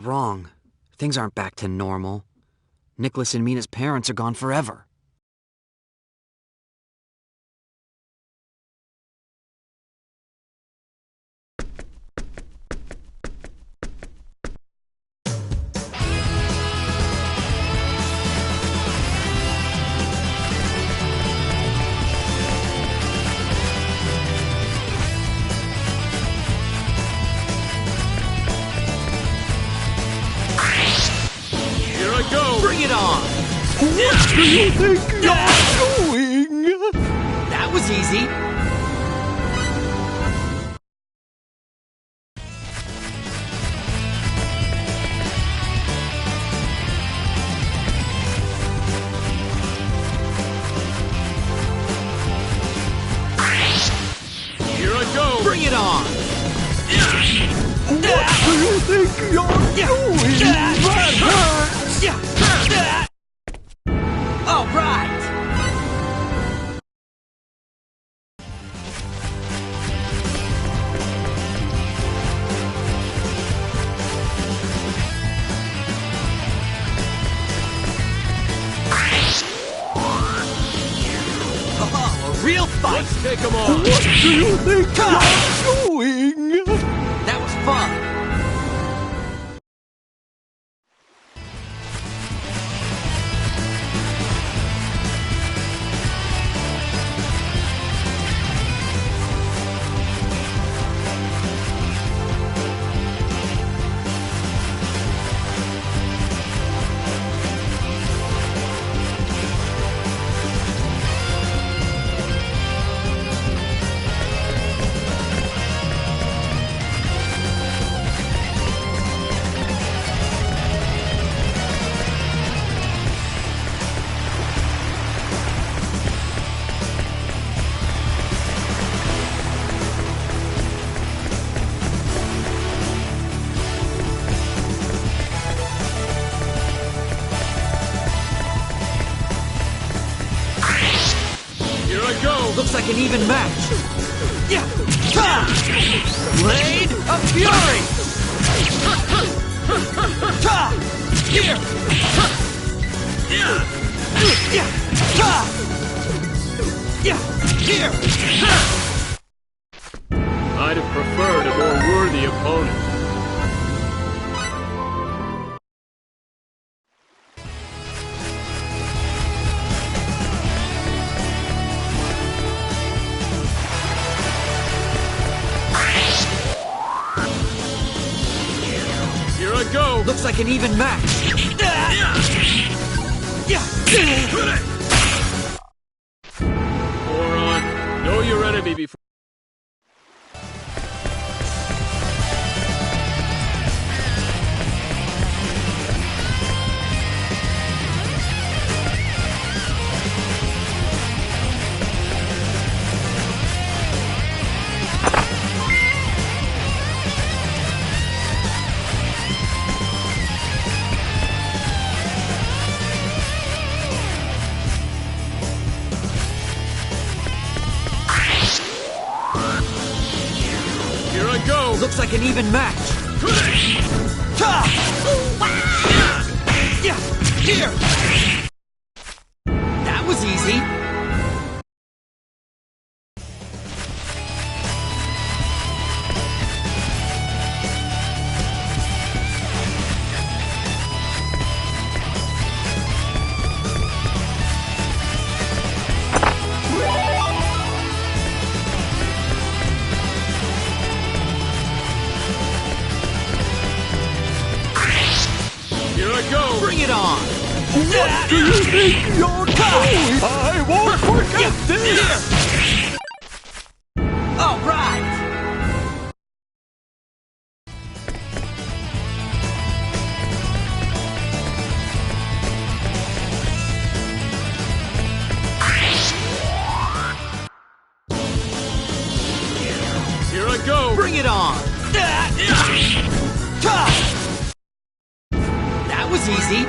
Wrong. Things aren't back to normal. Nicholas and Mina's parents are gone forever. Go! Bring it on! What do you think you're doing? That was easy. Here I go! Bring it on! What do you think you're doing? That hurts! All right! Oh, a real fight! Let's take them on! What do you think you're doing? That was fun! Looks like an even match. Yeah. Blade of Fury. Here. Here. I'd have preferred a more worthy opponent. Go! Looks like an even match. Moron, know your enemy before. Go! Looks like an even match. Here! That was easy. Go! Bring it on! What do you think you're doing? I won't forget this! All right! Here I go! Bring it on! That was easy.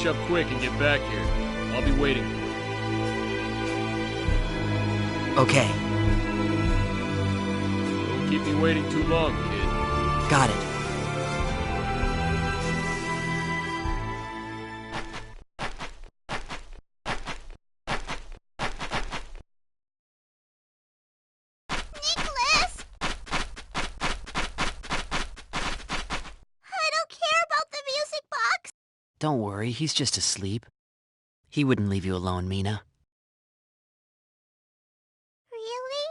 finish up quick and get back here. I'll be waiting. Okay, Don't keep me waiting too long, kid. got it. Nicholas! I don't care about the music box. Don't worry, he's just asleep. He wouldn't leave you alone, Mina. Really?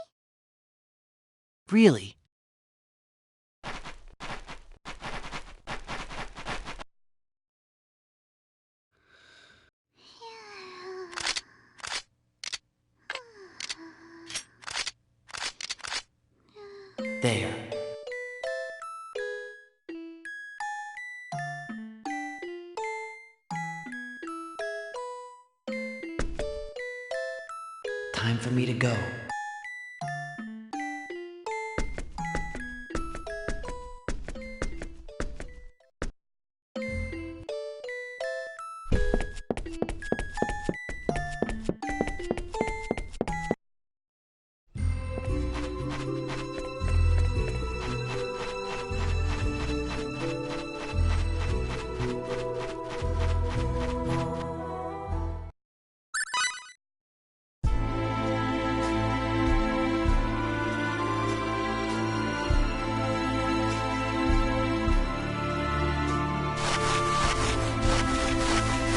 Really? There. Time for me to go.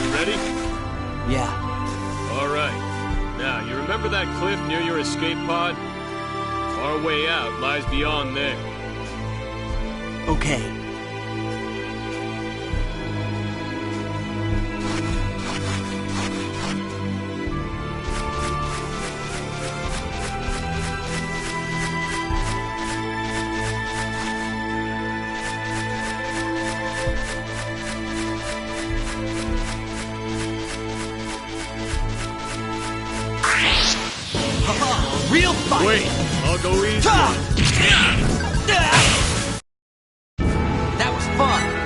You ready? Yeah. Alright. Now, you remember that cliff near your escape pod? Our way out lies beyond there. Okay. Real fight! Wait, I'll go easy. That was fun!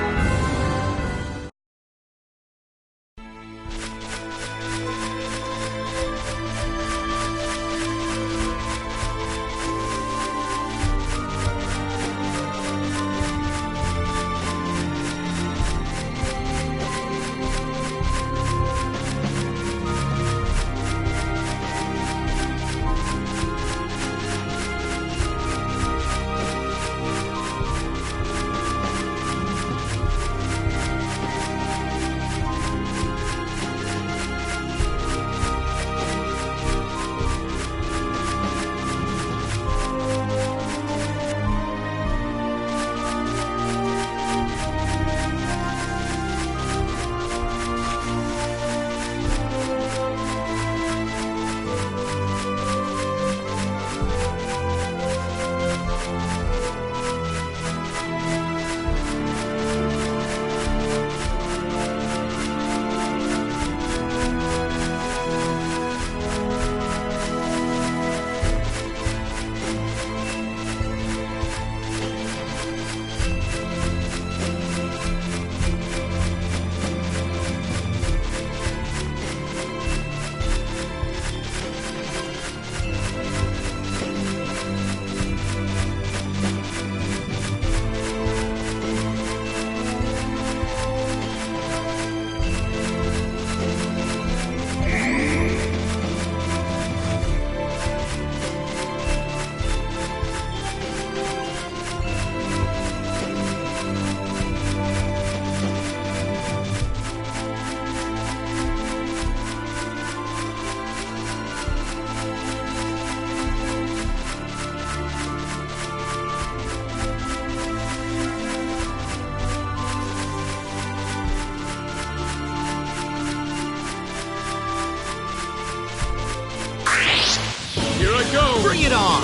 Here I go! Bring it on!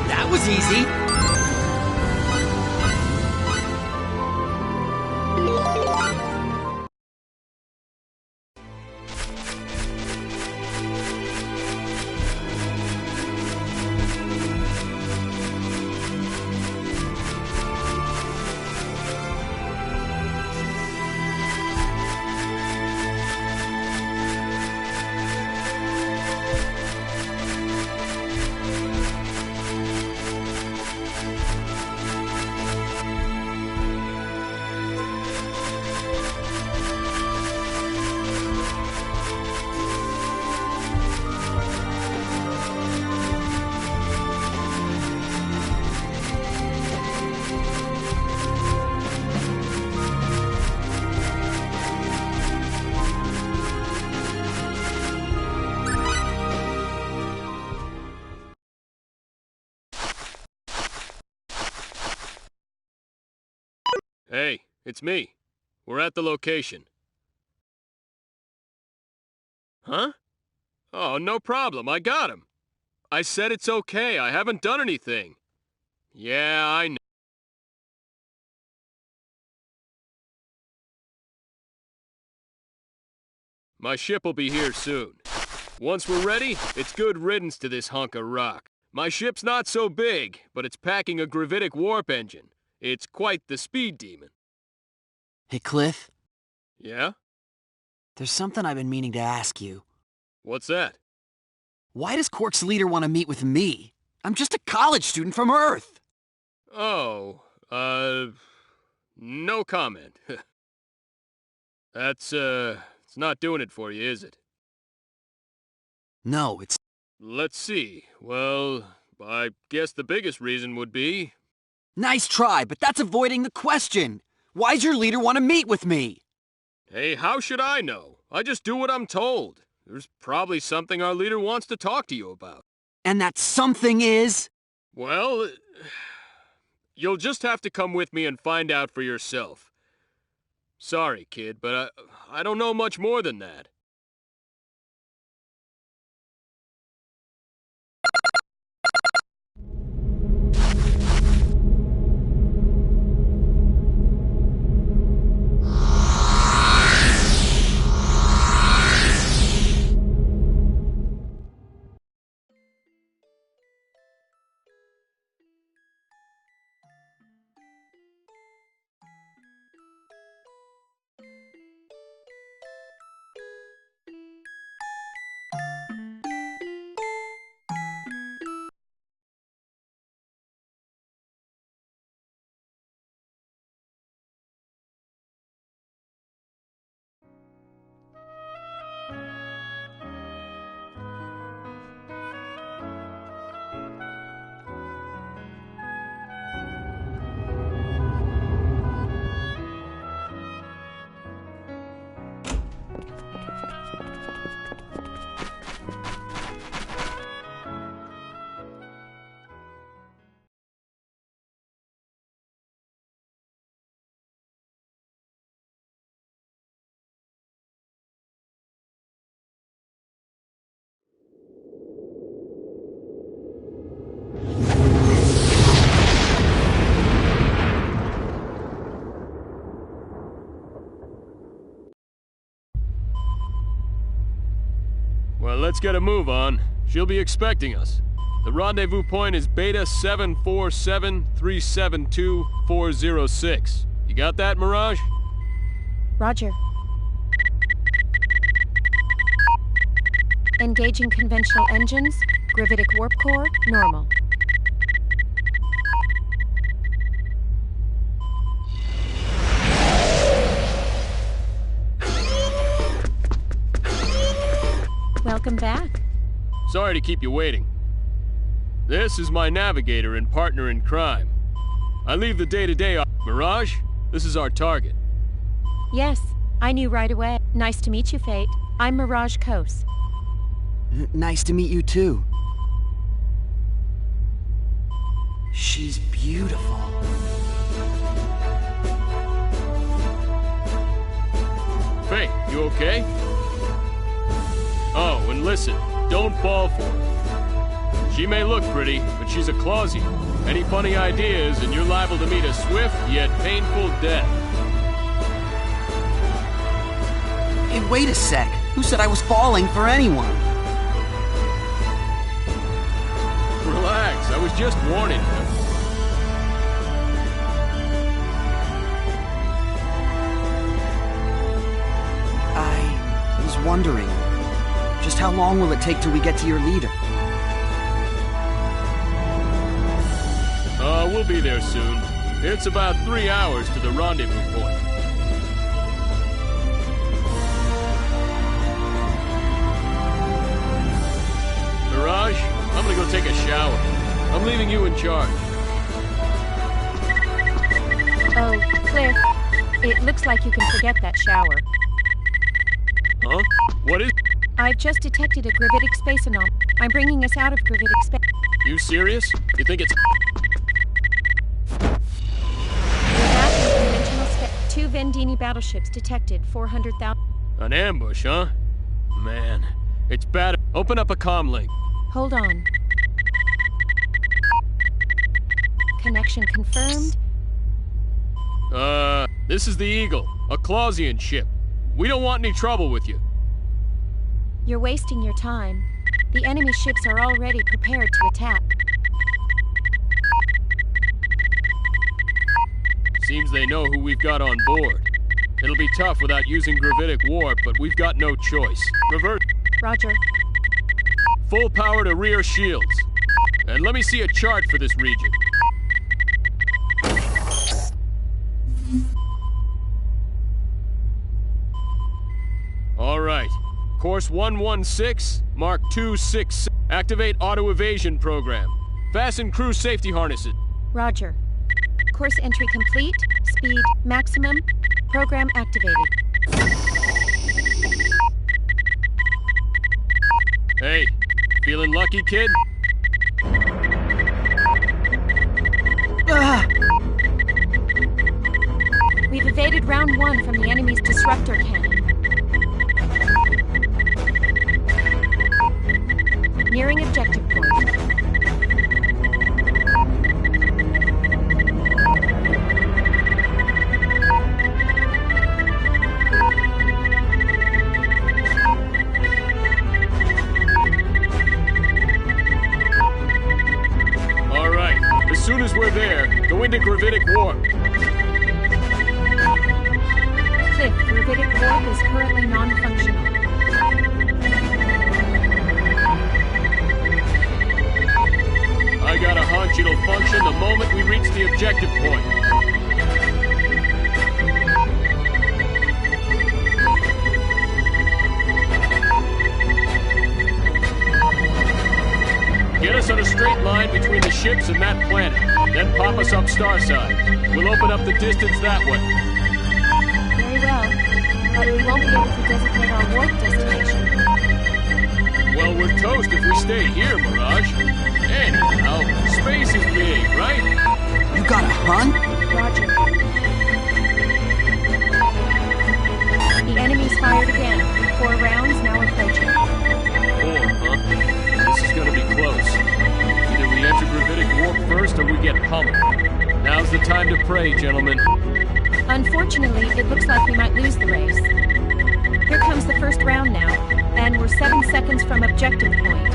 That was easy! Hey, it's me. We're at the location. Huh? Oh, no problem. I got him. I said it's okay. I haven't done anything. Yeah, I know. My ship will be here soon. Once we're ready, it's good riddance to this hunk of rock. My ship's not so big, but it's packing a gravitic warp engine. It's quite the speed demon. Hey, Cliff, Yeah? there's something I've been meaning to ask you. What's that? Why does Quark's leader want to meet with me? I'm just a college student from Earth. Oh, no comment. That's, it's not doing it for you, is it? No, it's... Let's see. Well, I guess the biggest reason would be... Nice try, but that's avoiding the question. Why'd your leader want to meet with me? Hey, how should I know? I just do what I'm told. There's probably something our leader wants to talk to you about. And that something is... Well, you'll just have to come with me and find out for yourself. Sorry, kid, but I don't know much more than that. Well, let's get a move on. She'll be expecting us. The rendezvous point is Beta 747-372-406. You got that, Mirage? Roger. Engaging conventional engines. Gravitic warp core, normal. Welcome back. Sorry to keep you waiting. This is my navigator and partner in crime. I leave the day-to-day off. Mirage, this is our target. Yes, I knew right away. Nice to meet you, Fate. I'm Mirage Kos. Nice to meet you, too. She's beautiful. Faye, you okay? Oh, and listen, don't fall for her. She may look pretty, but she's a Clausian. Any funny ideas, and you're liable to meet a swift yet painful death. Hey, wait a sec. Who said I was falling for anyone? Relax, I was just warning you. I was wondering, just how long will it take till we get to your leader? We'll be there soon. It's about 3 hours to the rendezvous point. Mirage, I'm gonna go take a shower. I'm leaving you in charge. Oh, Cliff. It looks like you can forget that shower. Huh? What is... I've just detected a gravitic space anomaly. I'm bringing us out of gravitic space. You serious? You think it's... We're back in conventional enemy battleships detected 400,000. An ambush, huh? Man, it's bad. Open up a comm link. Hold on. Connection confirmed. This is the Eagle, a Clausian ship. We don't want any trouble with you. You're wasting your time. The enemy ships are already prepared to attack. Seems they know who we've got on board. It'll be tough without using gravitic warp, but we've got no choice. Revert. Roger. Full power to rear shields. And let me see a chart for this region. All right. Course 116, Mark 266. Activate auto evasion program. Fasten crew safety harnesses. Roger. Course entry complete. Speed maximum. Program activated. Hey, feeling lucky, kid? Ah! We've evaded round 1 from the enemy's disruptor cannon. Nearing objective point. All right. As soon as we're there, go into gravitic warp. Cliff, gravitic warp is currently non-functional. I got a hunch it'll function the moment we reach the objective point. Get us on a straight line between the ships and that planet, then pop us up starside. We'll open up the distance that way. Very well, but we won't be able to designate our warp destination. Well, we're toast if we stay here, Mirage. Anyhow, space is big, right? You got a hunt? Roger. The enemy's fired again. 4 rounds now approaching. 4, huh? This is gonna be close. Either we enter gravitic warp first or we get pummeled. Now's the time to pray, gentlemen. Unfortunately, it looks like we might lose the race. Here comes the first round now, and we're 7 seconds from objective point.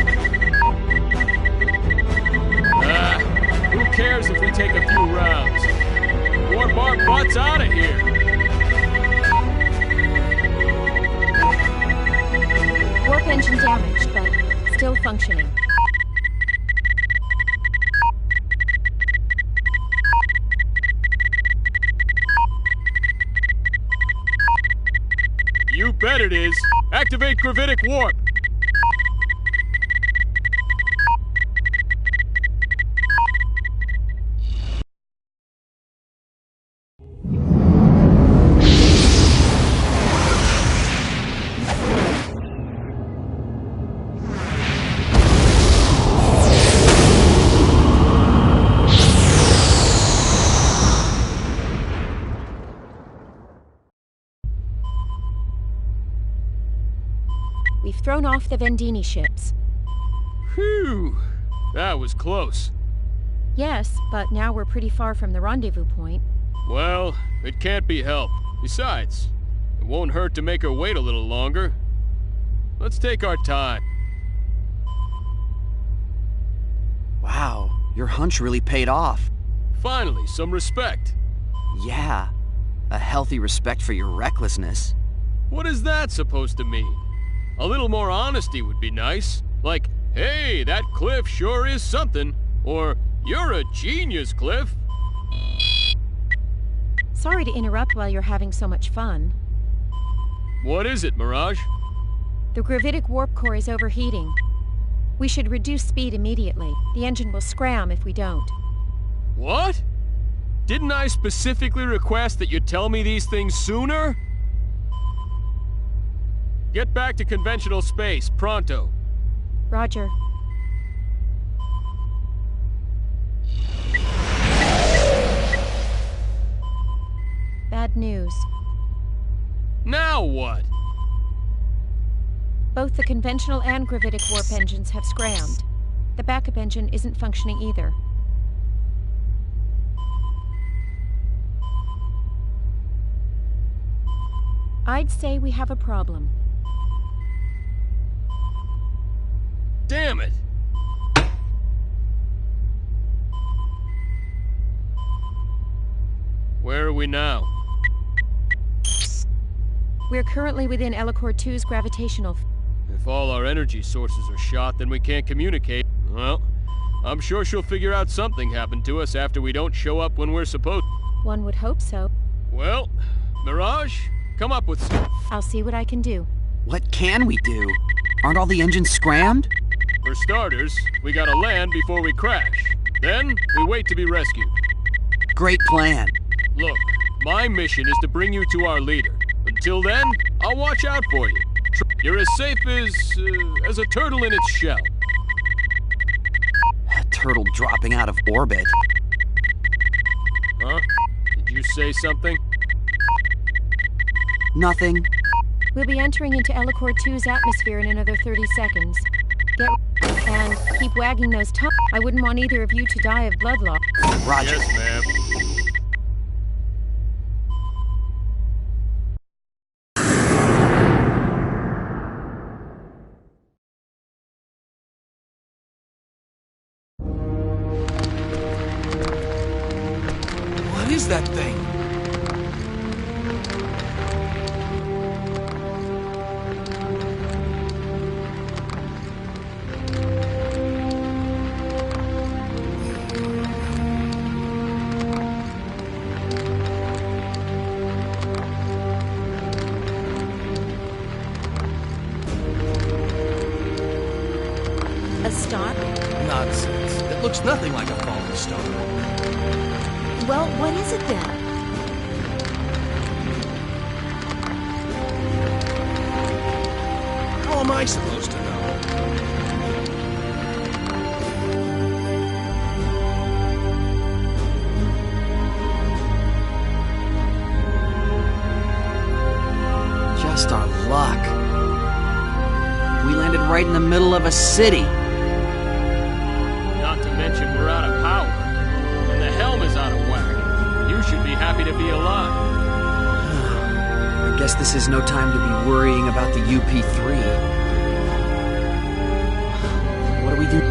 Who cares if we take a few rounds? Warp our butts out of here! Warp engine damaged, but still functioning. You bet it is! Activate gravitic warp! We've thrown off the Vendini ships. Phew! That was close. Yes, but now we're pretty far from the rendezvous point. Well, it can't be helped. Besides, it won't hurt to make her wait a little longer. Let's take our time. Wow, your hunch really paid off. Finally, some respect. Yeah, a healthy respect for your recklessness. What is that supposed to mean? A little more honesty would be nice. Like, hey, that Cliff sure is something. Or, you're a genius, Cliff. Sorry to interrupt while you're having so much fun. What is it, Mirage? The gravitic warp core is overheating. We should reduce speed immediately. The engine will scram if we don't. What? Didn't I specifically request that you tell me these things sooner? Get back to conventional space, pronto. Roger. Bad news. Now what? Both the conventional and gravitic warp engines have scrammed. The backup engine isn't functioning either. I'd say we have a problem. Damn it! Where are we now? We're currently within Ellicor 2's gravitational... If all our energy sources are shot, then we can't communicate. Well, I'm sure she'll figure out something happened to us after we don't show up when we're supposed. One would hope so. Well, Mirage, come up with some. I'll see what I can do. What can we do? Aren't all the engines scrammed? For starters, we gotta land before we crash. Then, we wait to be rescued. Great plan. Look, my mission is to bring you to our leader. Until then, I'll watch out for you. You're as safe as a turtle in its shell. A turtle dropping out of orbit. Huh? Did you say something? Nothing. We'll be entering into Ellicor 2's atmosphere in another 30 seconds. Get and keep wagging those tongues. I wouldn't want either of you to die of blood loss. Roger. Yes, ma'am. What is that thing? A star? Nonsense. It looks nothing like a falling star. Well, what is it then? How am I supposed to know? Just our luck. We landed right in the middle of a city. Not to mention we're out of power. And the helm is out of whack. You should be happy to be alive. I guess this is no time to be worrying about the UP3. What do we do?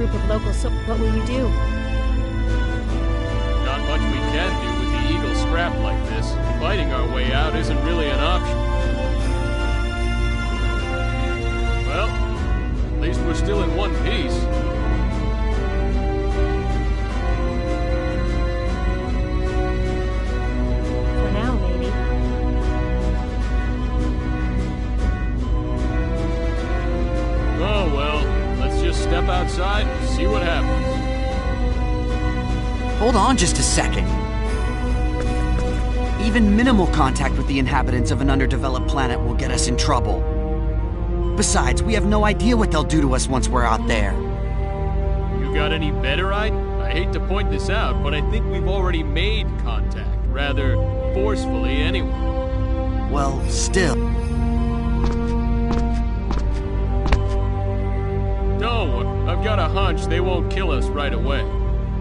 group of locals, so what will you do? Not much we can do with the Eagle scrap like this. Fighting our way out isn't really an option. Well, at least we're still in one piece. For now, maybe. Oh well, let's just step outside and see what happens. Hold on just a second. Even minimal contact with the inhabitants of an underdeveloped planet will get us in trouble. Besides, we have no idea what they'll do to us once we're out there. You got any better idea? I hate to point this out, but I think we've already made contact, rather forcefully anyway. Well, still. Don't worry, I've got a hunch they won't kill us right away.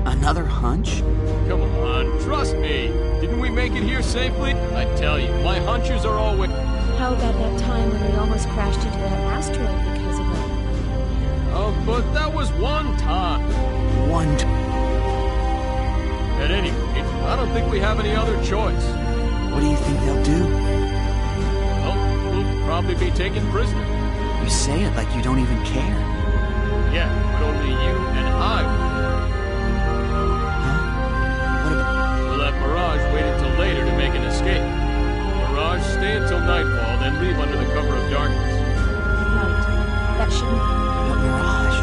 Another hunch? Come on, trust me. Didn't we make it here safely? I tell you, my hunches are always... How about that time when we almost crashed into that asteroid because of it? Oh, but that was one time. At any rate, I don't think we have any other choice. What do you think they'll do? Well, we'll probably be taken prisoner. You say it like you don't even care. Yeah, but only you and I will. Huh? What about... We'll have Mirage wait until later to make an escape. Mirage, stay until nightfall, then leave under the cover of darkness. Right. That shouldn't... But Mirage...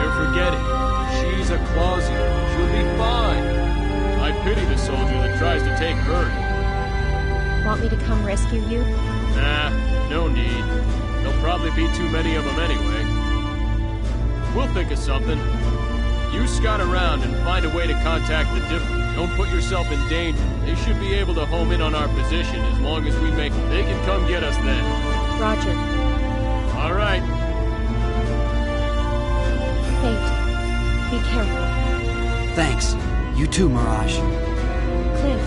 You're forgetting. She's a Clausian. She'll be fine. I pity the soldier that tries to take her. Want me to come rescue you? Nah, no need. There'll probably be too many of them anyway. We'll think of something. You scout around and find a way to contact the different. Don't put yourself in danger. They should be able to home in on our position as long as we make it. They can come get us then. Roger. All right. Fate. Be careful. Thanks. You too, Mirage. Cliff.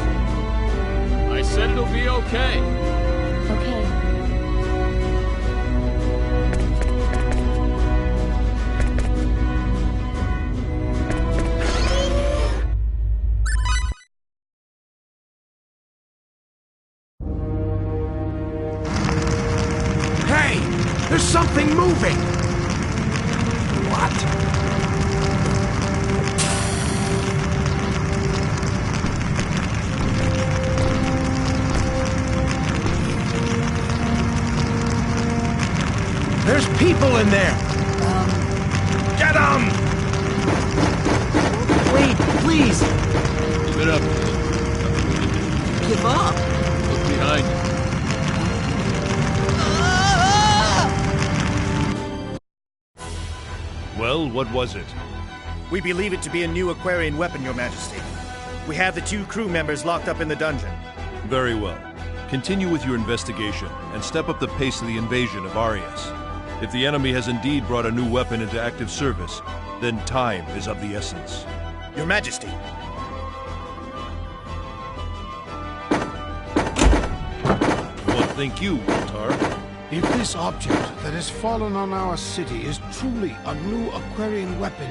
I said it'll be okay. Okay. Hey! There's something moving! What? There's people in there! Get them! Wait, please! Give it up. Give up! Look behind you. Well, what was it? We believe it to be a new Aquarian weapon, Your Majesty. We have the 2 crew members locked up in the dungeon. Very well. Continue with your investigation and step up the pace of the invasion of Arias. If the enemy has indeed brought a new weapon into active service, then time is of the essence. Your Majesty. What think you, Woltar? If this object that has fallen on our city is truly a new Aquarian weapon,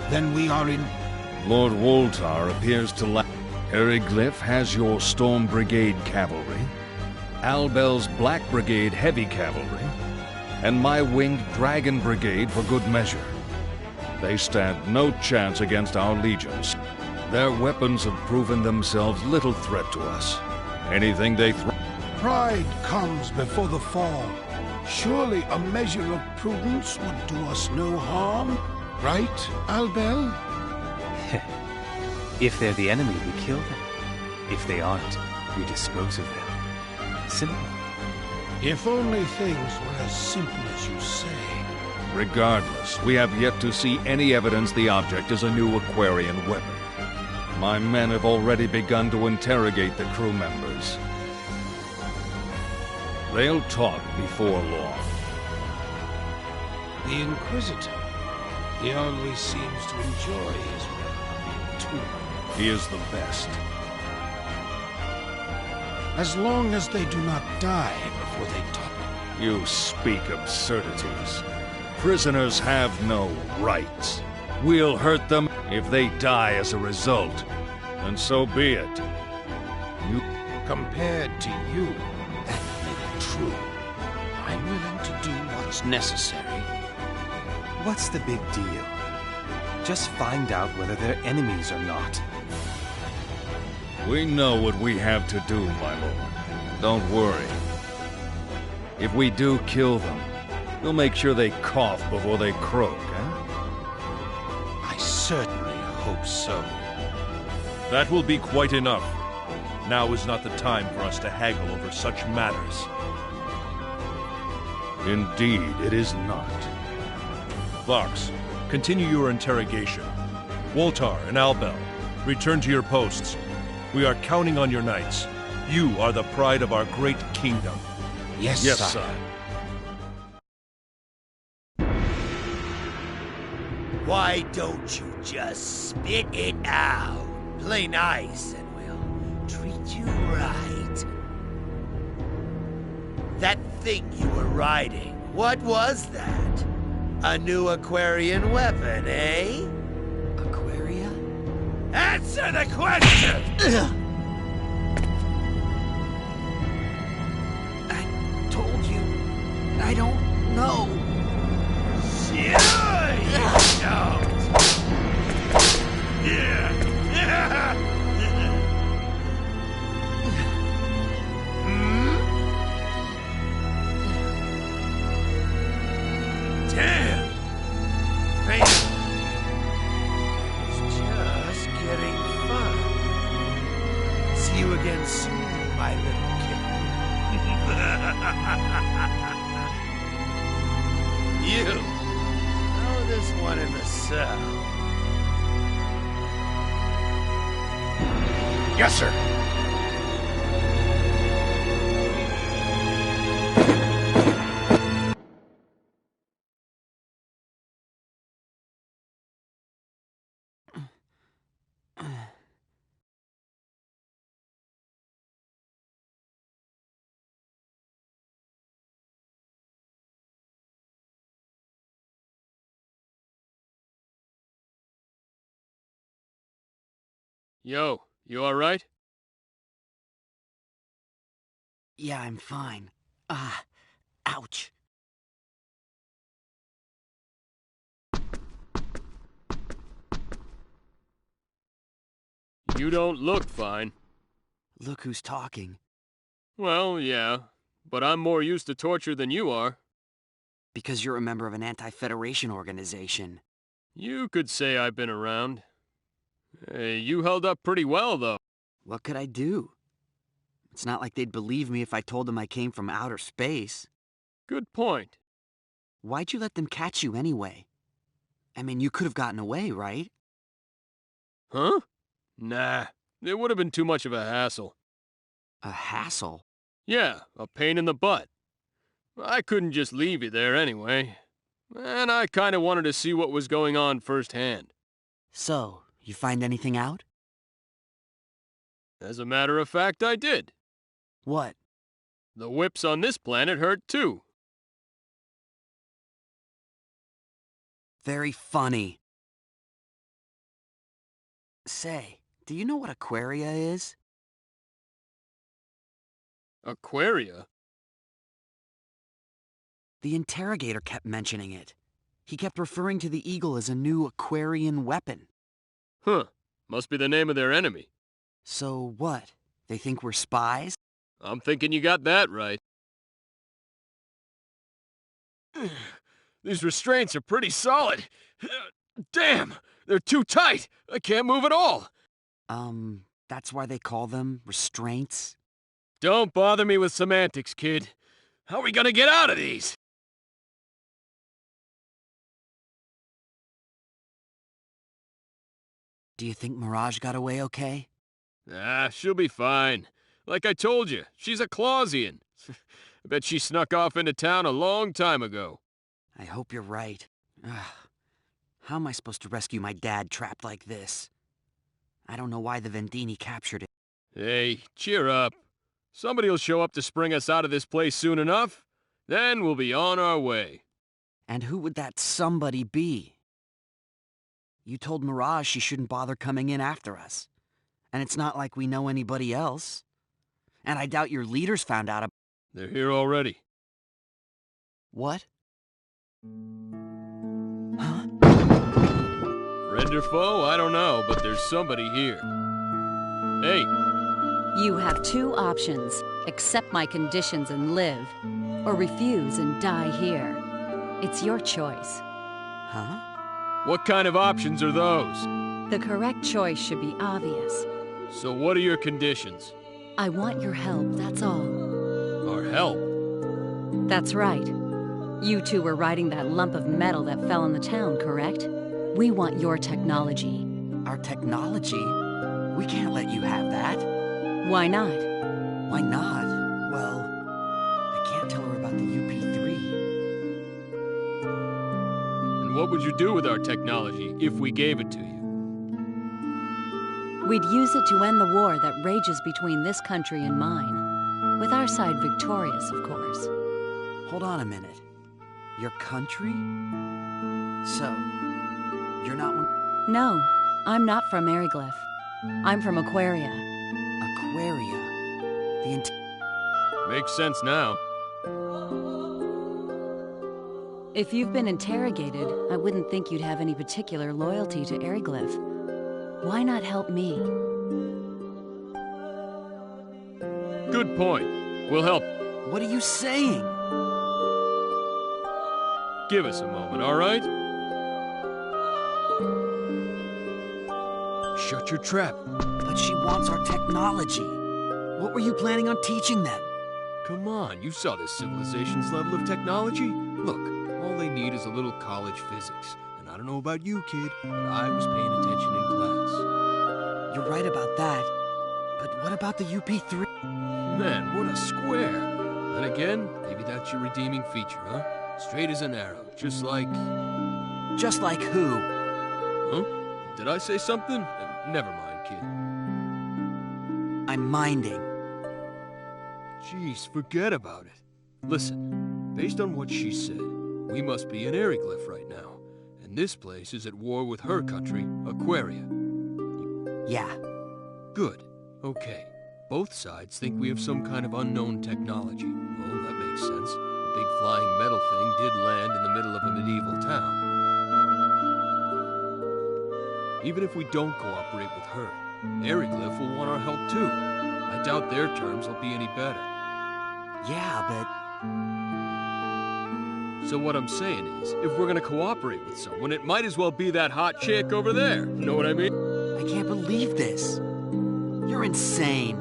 then we are in... Lord Woltar appears to lack... Eriglyph has your Storm Brigade cavalry, Albel's Black Brigade heavy cavalry, and my winged Dragon Brigade for good measure. They stand no chance against our legions. Their weapons have proven themselves little threat to us. Anything they throw... Pride comes before the fall. Surely a measure of prudence would do us no harm. Right, Albel? If they're the enemy, we kill them. If they aren't, we dispose of them. Simple. If only things were as simple as you say. Regardless, we have yet to see any evidence the object is a new Aquarian weapon. My men have already begun to interrogate the crew members. They'll talk before long. The Inquisitor. He always seems to enjoy his work, too. He is the best. As long as they do not die before they talk. You speak absurdities. Prisoners have no rights. We'll hurt them if they die as a result. And so be it. Compared to you, that may be true. I'm willing to do what's necessary. What's the big deal? Just find out whether they're enemies or not. We know what we have to do, my lord. Don't worry. If we do kill them, we'll make sure they cough before they croak, eh? I certainly hope so. That will be quite enough. Now is not the time for us to haggle over such matters. Indeed, it is not. Vox, continue your interrogation. Woltar and Albel, return to your posts. We are counting on your knights. You are the pride of our great kingdom. Yes, Yes, sire. sire. Why don't you just spit it out? Play nice and we'll treat you right. That thing you were riding, what was that? A new Aquarian weapon, eh? Aquaria? Answer the question! I told you. I don't know. Sure you don't! Damn! Man, it's just getting fun. See you again soon, my little kid. You! Throw this one in the cell. Yes, sir. Yo, you alright? Yeah, I'm fine. Ouch. You don't look fine. Look who's talking. Well, yeah, but I'm more used to torture than you are. Because you're a member of an anti-Federation organization. You could say I've been around. Hey, you held up pretty well, though. What could I do? It's not like they'd believe me if I told them I came from outer space. Good point. Why'd you let them catch you anyway? I mean, you could have gotten away, right? Huh? Nah, it would have been too much of a hassle. A hassle? Yeah, a pain in the butt. I couldn't just leave you there anyway. And I kinda wanted to see what was going on firsthand. So, you find anything out? As a matter of fact, I did. What? The whips on this planet hurt too. Very funny. Say, do you know what Aquaria is? Aquaria? The interrogator kept mentioning it. He kept referring to the eagle as a new Aquarian weapon. Huh. Must be the name of their enemy. So what? They think we're spies? I'm thinking you got that right. These restraints are pretty solid. Damn! They're too tight! I can't move at all! That's why they call them restraints? Don't bother me with semantics, kid. How are we gonna get out of these? Do you think Mirage got away okay? Ah, she'll be fine. Like I told you, she's a Clausian. I bet she snuck off into town a long time ago. I hope you're right. Ugh. How am I supposed to rescue my dad trapped like this? I don't know why the Vendini captured it. Hey, cheer up. Somebody'll show up to spring us out of this place soon enough. Then we'll be on our way. And who would that somebody be? You told Mirage she shouldn't bother coming in after us. And it's not like we know anybody else. And I doubt your leaders found out about... They're here already. What? Huh? Friend or foe? I don't know, but there's somebody here. Hey. You have two options. Accept my conditions and live, or refuse and die here. It's your choice. Huh? What kind of options are those? The correct choice should be obvious. So what are your conditions? I want your help, that's all. Our help? That's right. You two were riding that lump of metal that fell in the town, correct? We want your technology. Our technology? We can't let you have that. Why not? Why not? Well, I can't tell her about the UP3. And what would you do with our technology if we gave it to you? We'd use it to end the war that rages between this country and mine. With our side victorious, of course. Hold on a minute. Your country? So, you're not one... No, I'm not from Eriglyph. I'm from Aquaria. Aquaria? Makes sense now. If you've been interrogated, I wouldn't think you'd have any particular loyalty to Eriglyph. Why not help me? Good point. We'll help. What are you saying? Give us a moment, all right? Shut your trap. But she wants our technology. What were you planning on teaching them? Come on, you saw this civilization's level of technology. Look, all they need is a little college physics. And I don't know about you, kid, but I was paying attention in class. You're right about that. But what about the UP3? Man, what a square. Then again, maybe that's your redeeming feature, huh? Straight as an arrow, just like... Just like who? Huh? Did I say something? Never mind, kid. I'm minding. Jeez, forget about it. Listen, based on what she said, we must be in Eriglyph right now. And this place is at war with her country, Aquaria. Yeah. Good. Okay. Both sides think we have some kind of unknown technology. Well, that makes sense. A big flying metal thing did land in the middle of a medieval town. Even if we don't cooperate with her, Eriglyph will want our help too. I doubt their terms will be any better. Yeah, but... So what I'm saying is, if we're gonna cooperate with someone, it might as well be that hot chick over there. Know what I mean? I can't believe this. You're insane.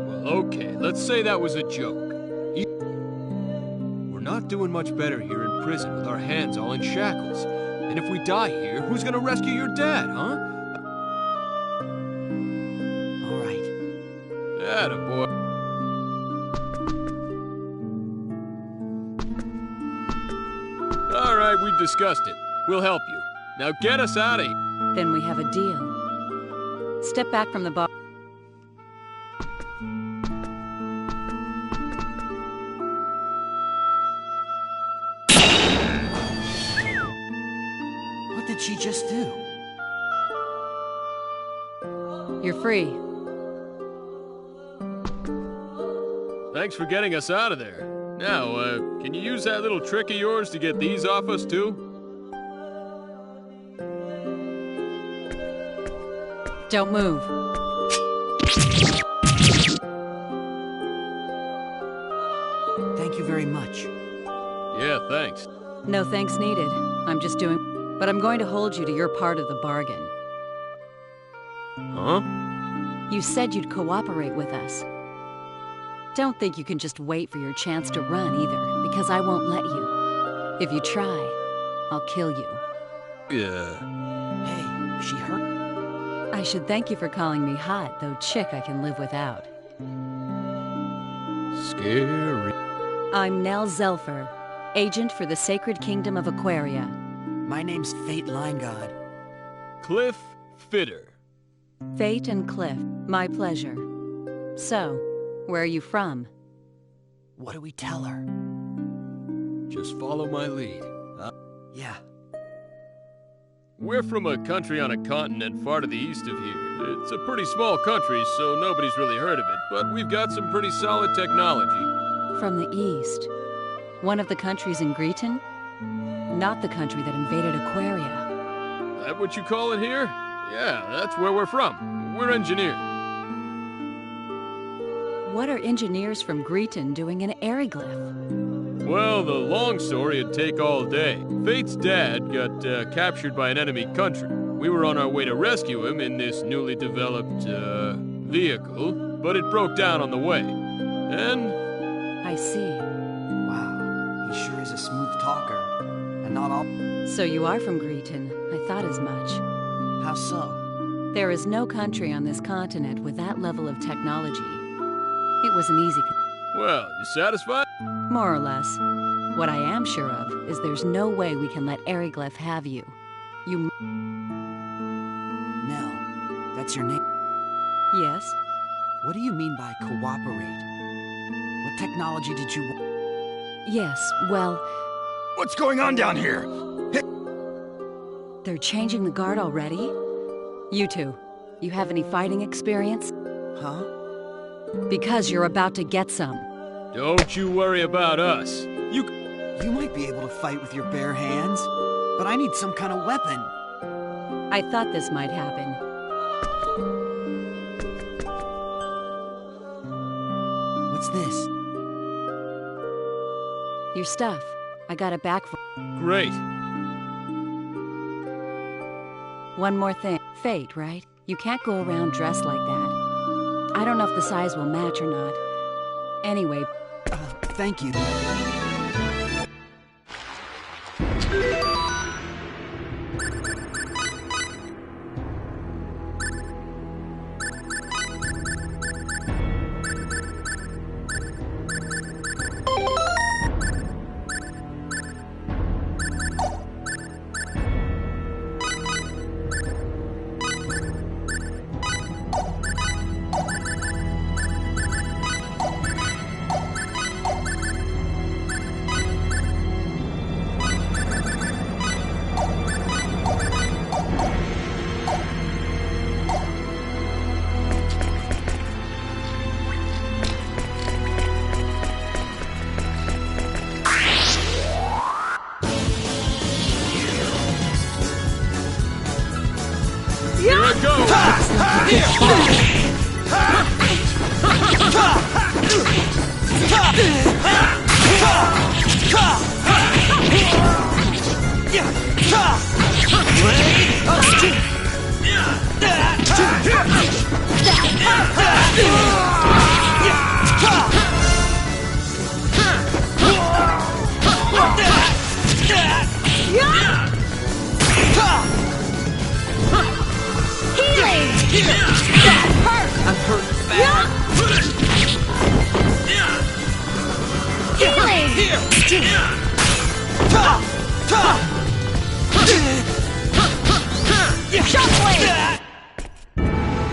Well, okay, let's say that was a joke. We're not doing much better here in prison with our hands all in shackles. And if we die here, who's gonna rescue your dad, huh? All right. Attaboy. All right, we've discussed it. We'll help you. Now get us out of here. Then we have a deal. Step back from the bar. What did she just do? You're free. Thanks for getting us out of there. Now, can you use that little trick of yours to get these off us too? Don't move. Thank you very much. Yeah, thanks. No thanks needed. I'm just doing... But I'm going to hold you to your part of the bargain. Huh? You said you'd cooperate with us. Don't think you can just wait for your chance to run either, because I won't let you. If you try, I'll kill you. Yeah. Hey, she hurt... I should thank you for calling me hot, though chick I can live without. Scary. I'm Nell Zelfer, agent for the Sacred Kingdom of Aquaria. My name's Fate Linegod. Cliff Fitter. Fate and Cliff, my pleasure. So, where are you from? What do we tell her? Just follow my lead. Yeah. We're from a country on a continent far to the east of here. It's a pretty small country, so nobody's really heard of it, but we've got some pretty solid technology. From the east. One of the countries in Greeton? Not the country that invaded Aquaria. That what you call it here? Yeah, that's where we're from. We're engineers. What are engineers from Greeton doing in Eriglyph? Well, the long story'd take all day. Fate's dad got captured by an enemy country. We were on our way to rescue him in this newly developed, vehicle, but it broke down on the way. And... I see. Wow, he sure is a smooth talker. And not all... So you are from Greeton. I thought as much. How so? There is no country on this continent with that level of technology. It was an easy... Well, you satisfied? More or less. What I am sure of is there's no way we can let Eriglyph have you. You... Nell, that's your name? Yes? What do you mean by cooperate? What technology did you... Yes, well... What's going on down here? They're changing the guard already? You two, you have any fighting experience? Huh? Because you're about to get some. Don't you worry about us. You might be able to fight with your bare hands, but I need some kind of weapon. I thought this might happen. What's this? Your stuff. I got it back for... Great. One more thing. Fate, right? You can't go around dressed like that. I don't know if the size will match or not. Anyway... thank you.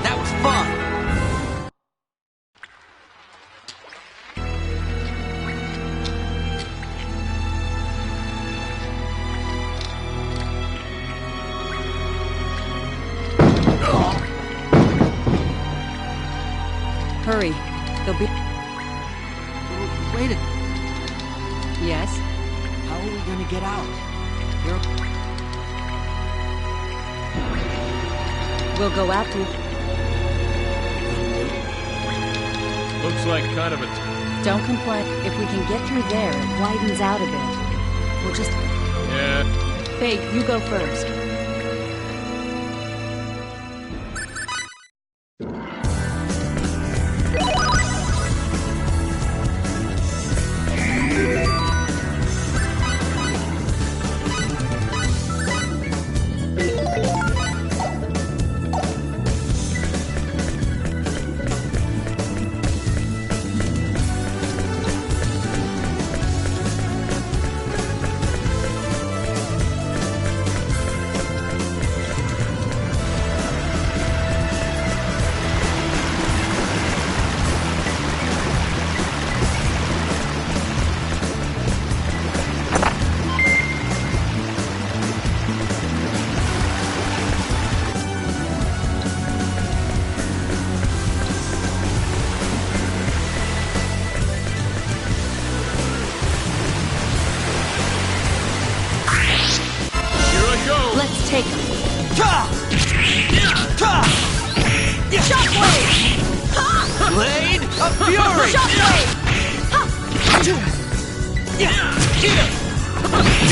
That was fun! Hurry. They'll be... Wait a... Yes? How are we gonna get out? We'll go after... Looks like kind of a... Don't complain. If we can get through there, it widens out a bit. We'll just... Yeah. Fate, you go first. fury! Shockwave!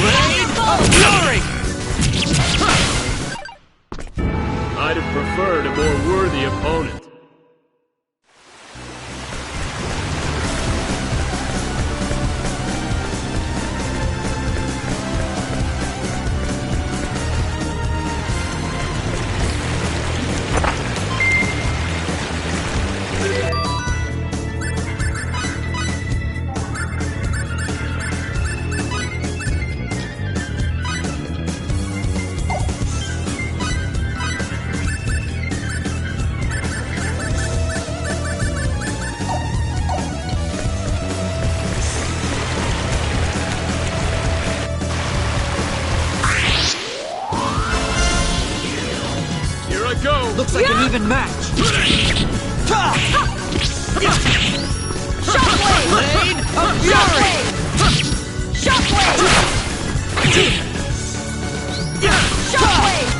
Blade of fury! I'd have preferred a more worthy opponent. Looks like an even match. Shockwave! Blade of fury! Shockwave! Shockwave!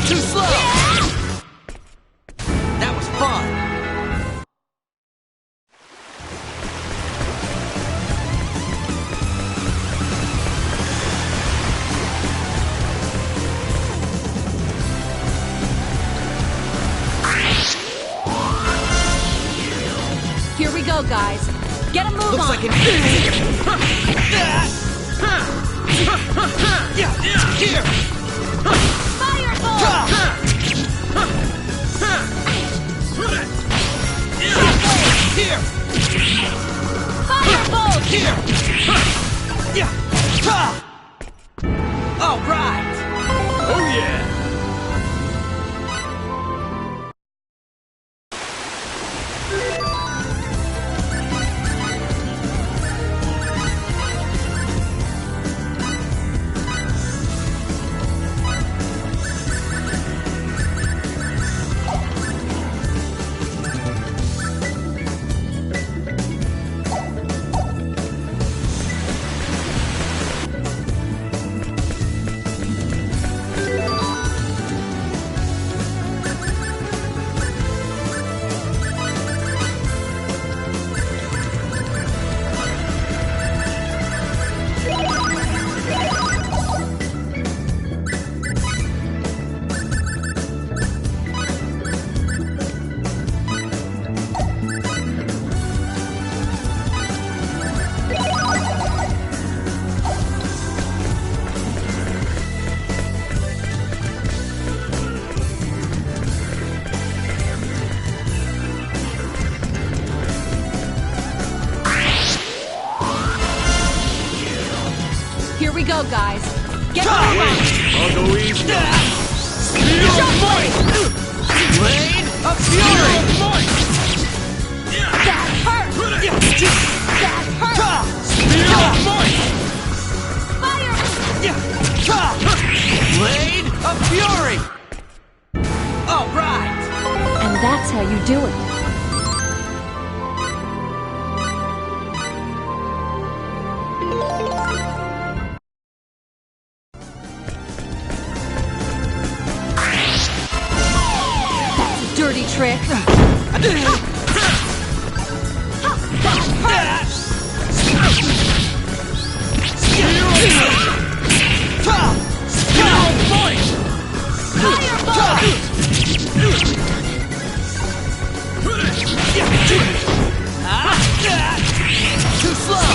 Too slow! That was fun. Here we go, guys. Get a move Looks on. like an Here! Firebolt! Here! Firebolt! Here! All right! Oh yeah! Here we go, guys. Get a move on. I'll go easy. Blade of fury! That hurt! That hurt! Fire! Blade of fury! All right! And that's how you do it. Dirty trick. Too slow!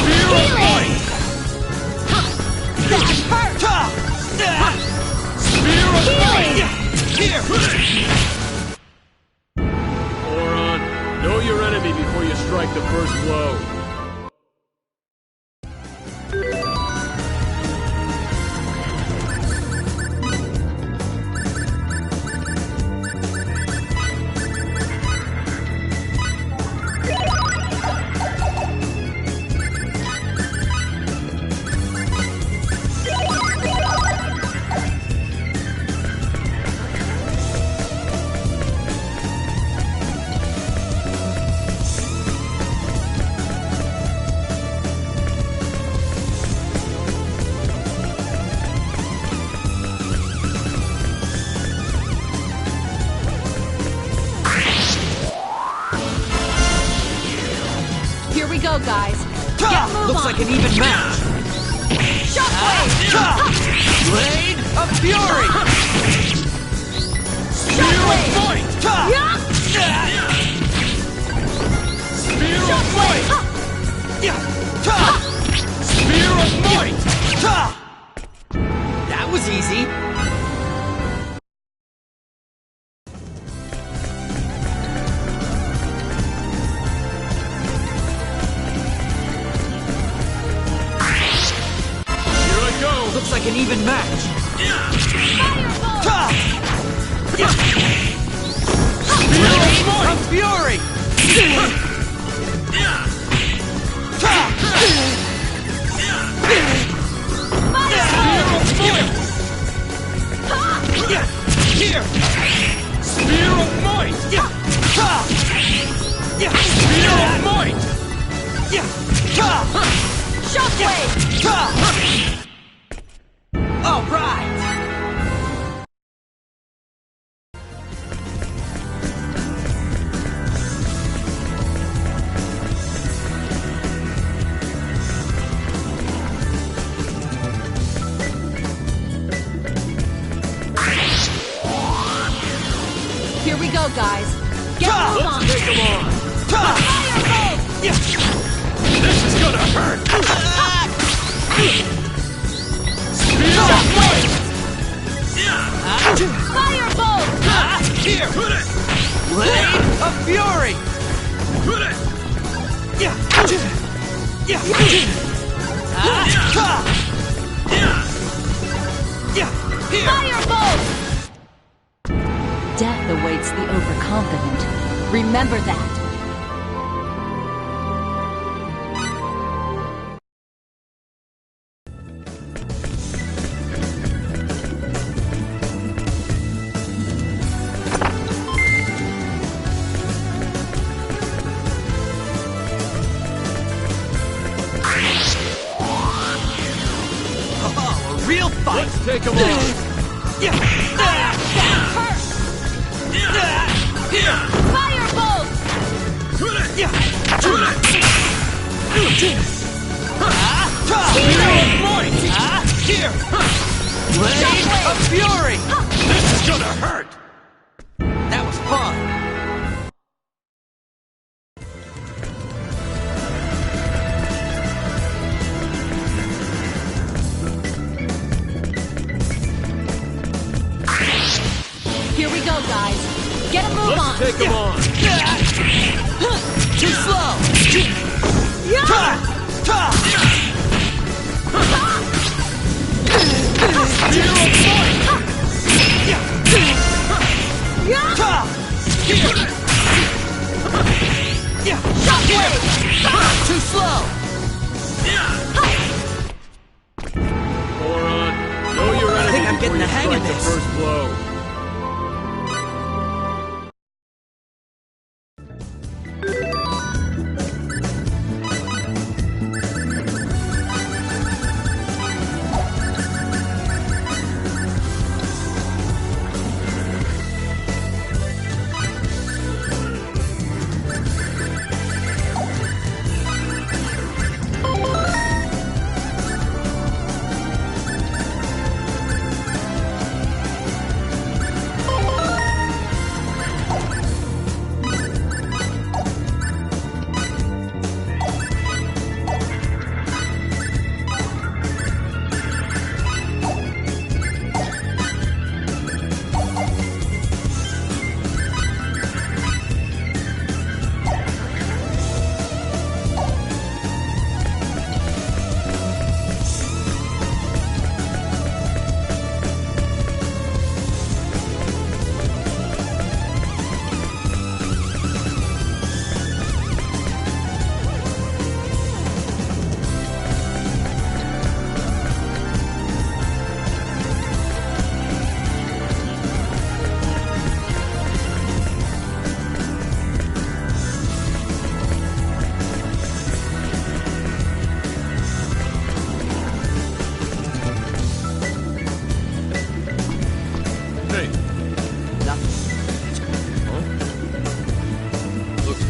Here! Moron, know your enemy before you strike the first blow. guys. Get a move Looks on. like an even match. Shockwave! Blade of Fury! Shockwave! Spear of Might! Spear of Might! That was easy. Looks like an even match. Blade of Fury! Here! Spear of Might! Spear of Might! Shockwave! All right. Here we go, guys. Get a move on. Take them on! Firebolt! This is gonna hurt! Spear of Might! Firebolt! Here! Blade of Fury! Firebolt! Death awaits the overconfident. Remember that. Oh, a real fight! Let's take them on! Firebolt! Here! Blade of Fury! This is gonna hurt! That was fun! Here we go, guys. Get a move on. Let's take them on! Too slow! Too slow! Moron, know your enemy I think I'm getting before the you hang of strike the this. first blow.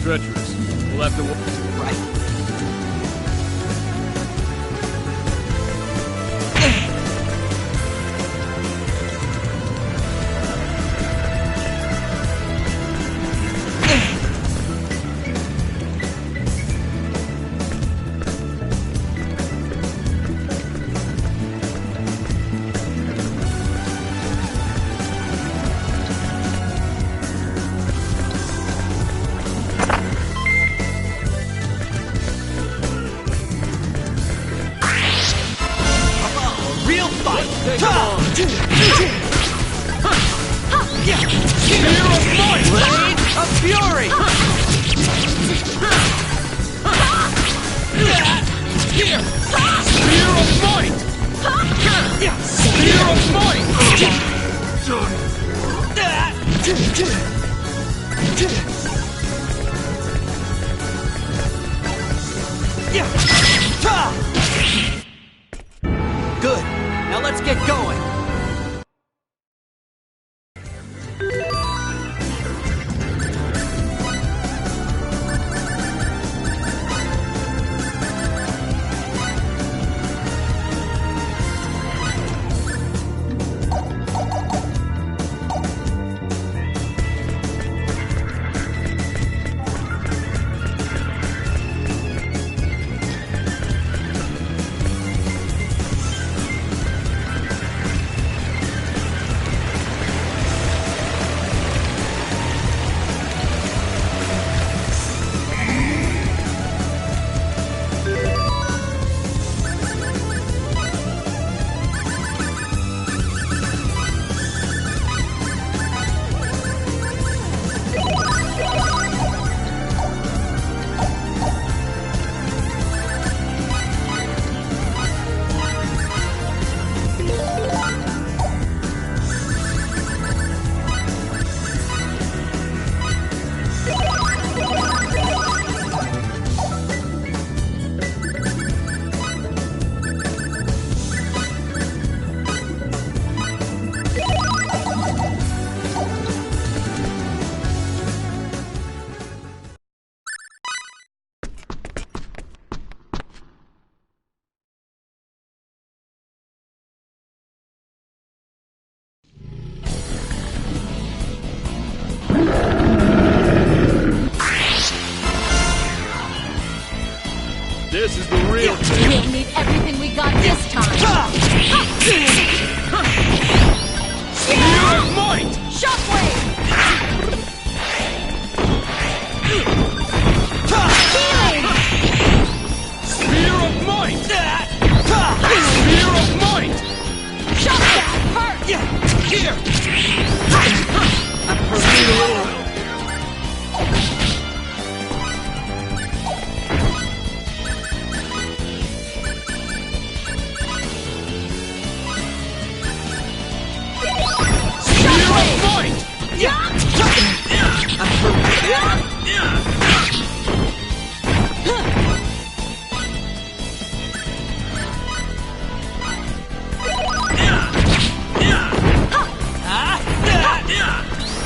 Treacherous. We'll have to... Right. fury! Here! Spear of might! Spear of might! Good. Now let's get going. This is the real thing. We'll need everything we got this time. Spear of might! Shockwave! Spear of might! Spear of might! Shock that! Hurt! Here! I'm hurt.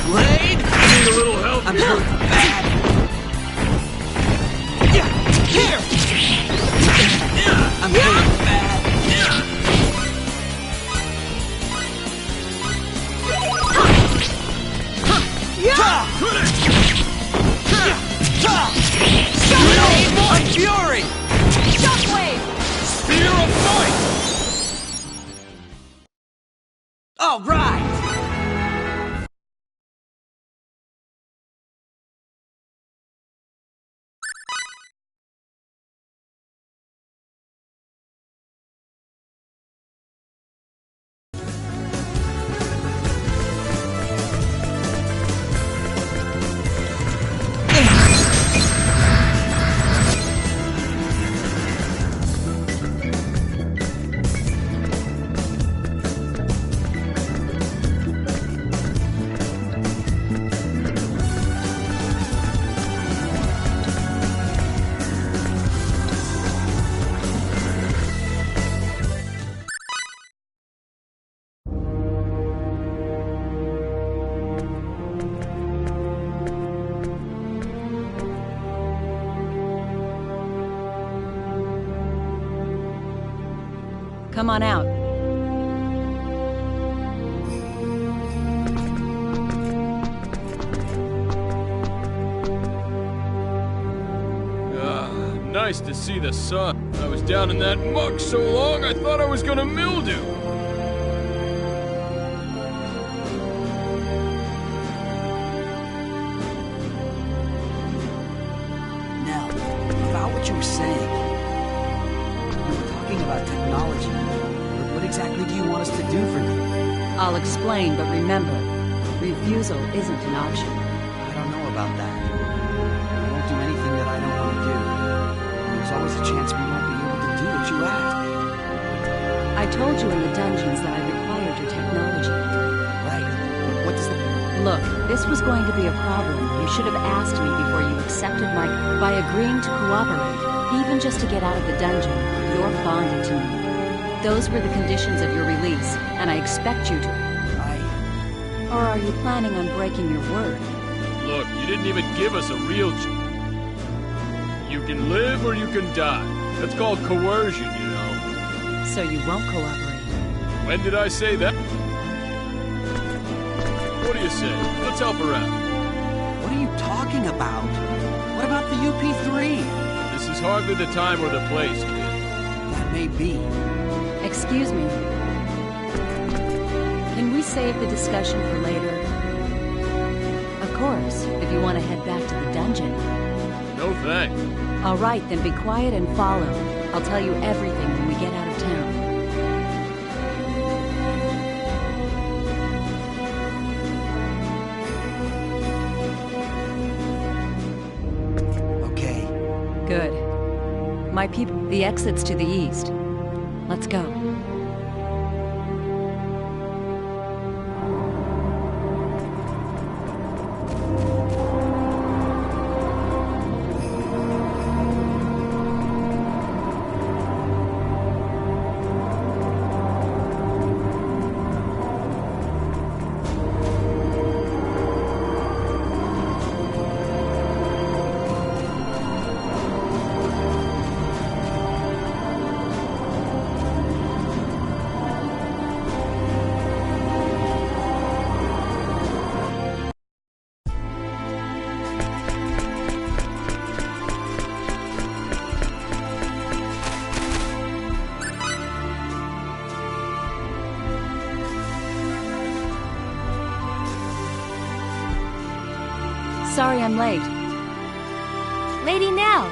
Blade? Need a little help? I'm hurt bad. Here! I'm hurt bad. Shockwave! Fury! Shockwave! Spear of might! All right. Come on out. Nice to see the sun. I was down in that muck so long I thought I was gonna mildew. Now, about what you were saying. You were talking about technology. But what exactly do you want us to do for you? I'll explain, but remember, refusal isn't an option. I don't know about that. I won't do anything that I don't want to do. And there's always a chance we won't be able to do what you asked. I told you in the dungeons that I required your technology. Right. But what does that... Look, this was going to be a problem. You should have asked me before you accepted my... By agreeing to cooperate, even just to get out of the dungeon, you're bonded to me. Those were the conditions of your release, and I expect you to... Or are you planning on breaking your word? Look, you didn't even give us a real You can live or you can die. That's called coercion, you know. So you won't cooperate? When did I say that? What do you say? Let's help her out. What are you talking about? What about the UP3? This is hardly the time or the place, kid. That may be. Excuse me. Can we save the discussion for later? Of course, if you want to head back to the dungeon. No thanks. All right, then be quiet and follow. I'll tell you everything when we get out of town. Okay. Good. My people, the exit's to the east. Let's go. Sorry I'm late. Lady Nell!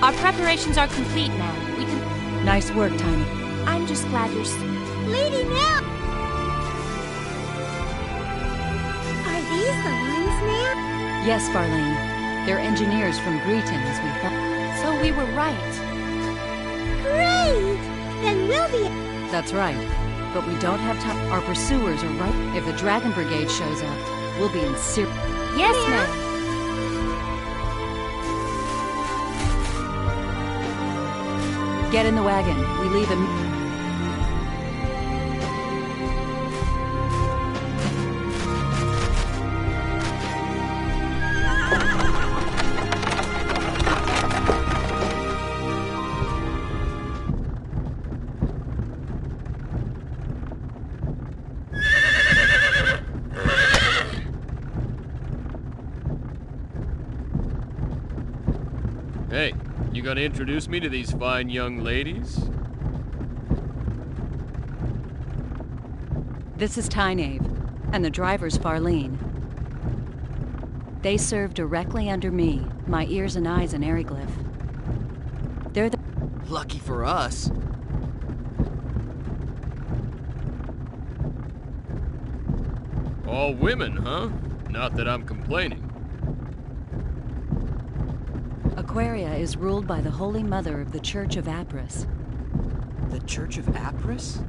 Our preparations are complete now. We can... Nice work, Tiny. I'm just glad you're... Lady Nell! Are these the ones, Nell? Yes, Farlene. They're engineers from Greeton, as we thought. So we were right. Great! Then we'll be... That's right. But we don't have time. Our pursuers are right. If the Dragon Brigade shows up, we'll be in serious... Yes, ma'am. Get in the wagon. We leave him. Hey, you gonna introduce me to these fine young ladies? This is Tynave, and the driver's Farlene. They serve directly under me, my ears and eyes in Eriglyph. They're the... Lucky for us. All women, huh? Not that I'm complaining. Aquaria is ruled by the Holy Mother of the Church of Apris. The Church of Apris?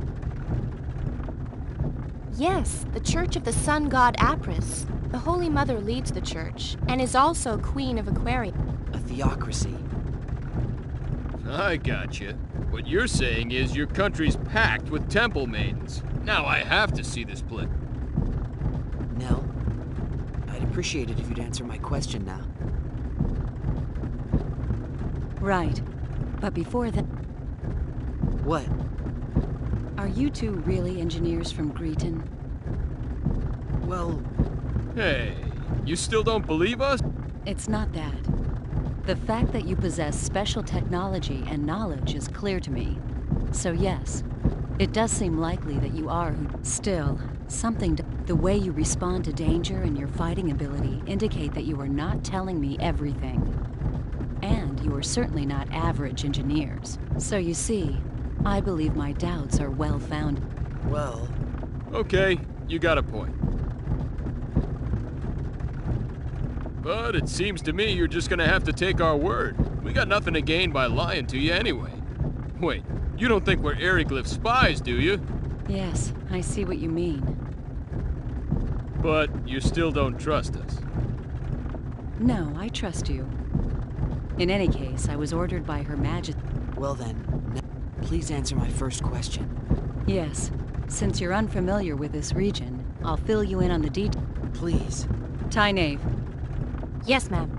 Yes, the Church of the Sun God Apris. The Holy Mother leads the church, and is also Queen of Aquaria. A theocracy. I gotcha. What you're saying is your country's packed with temple maidens. Now I have to see this place. Nell, I'd appreciate it if you'd answer my question now. Right. But before that... What? Are you two really engineers from Greeton? Well... Hey, you still don't believe us? It's not that. The fact that you possess special technology and knowledge is clear to me. So yes, it does seem likely that you are who... Still, something... The way you respond to danger and your fighting ability indicate that you are not telling me everything. And you are certainly not average engineers. So you see, I believe my doubts are well-founded. Well... Okay, you got a point. But it seems to me you're just gonna have to take our word. We got nothing to gain by lying to you anyway. Wait, you don't think we're Eriglyph spies, do you? Yes, I see what you mean. But you still don't trust us. No, I trust you. In any case, I was ordered by Her Majesty. Well then, please answer my first question. Yes. Since you're unfamiliar with this region, I'll fill you in on the details. Please. Tynaeve. Yes, ma'am.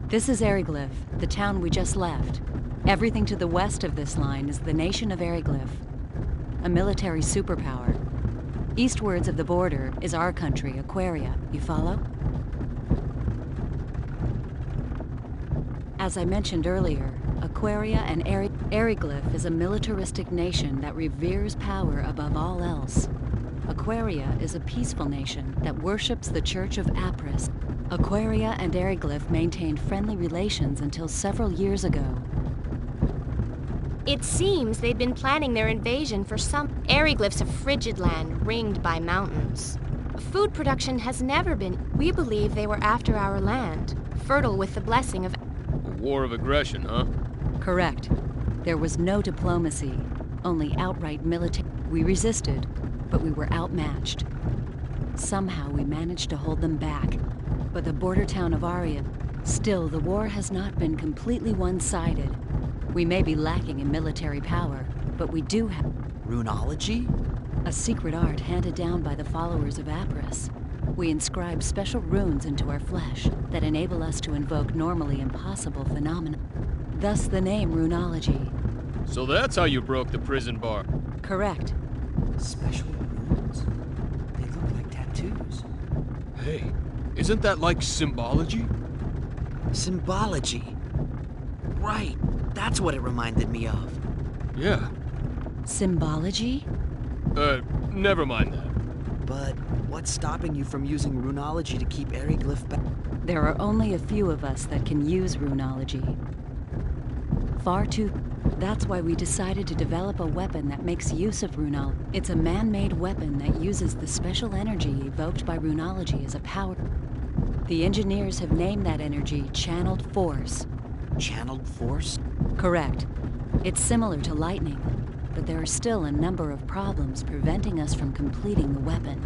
This is Eriglyph, the town we just left. Everything to the west of this line is the nation of Eriglyph, a military superpower. Eastwards of the border is our country, Aquaria. You follow? As I mentioned earlier, Aquaria and Eriglyph is a militaristic nation that reveres power above all else. Aquaria is a peaceful nation that worships the Church of Apris. Aquaria and Eriglyph maintained friendly relations until several years ago. It seems they've been planning their invasion for some. Eriglyph's a frigid land ringed by mountains. Food production has never been. We believe they were after our land, fertile with the blessing of. A war of aggression, huh? Correct. There was no diplomacy, only outright military. We resisted, but we were outmatched. Somehow we managed to hold them back, but the border town of Aria. Still, the war has not been completely one-sided. We may be lacking in military power, but we do have... Runology? A secret art handed down by the followers of Apris. We inscribe special runes into our flesh that enable us to invoke normally impossible phenomena. Thus the name Runology. So that's how you broke the prison bar. Correct. Special runes? They look like tattoos. Hey, isn't that like symbology? Symbology? Right. That's what it reminded me of. Yeah. Symbology? Never mind that. But what's stopping you from using Runology to keep Eriglyph back? There are only a few of us that can use Runology. Far too... That's why we decided to develop a weapon that makes use of Runology. It's a man-made weapon that uses the special energy evoked by Runology as a power. The engineers have named that energy Channeled Force. Channeled Force? Correct. It's similar to lightning, but there are still a number of problems preventing us from completing the weapon.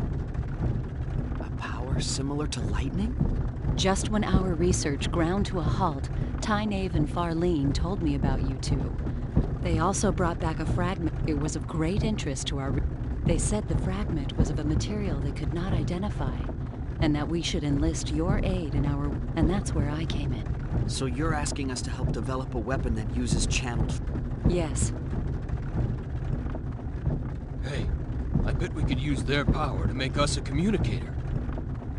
A power similar to lightning? Just when our research ground to a halt, Tynaeve and Farlene told me about you two. They also brought back a fragment. It was of great interest to our... They said the fragment was of a material they could not identify, and that we should enlist your aid in our... And that's where I came in. So you're asking us to help develop a weapon that uses channeled... Yes. Hey, I bet we could use their power to make us a communicator.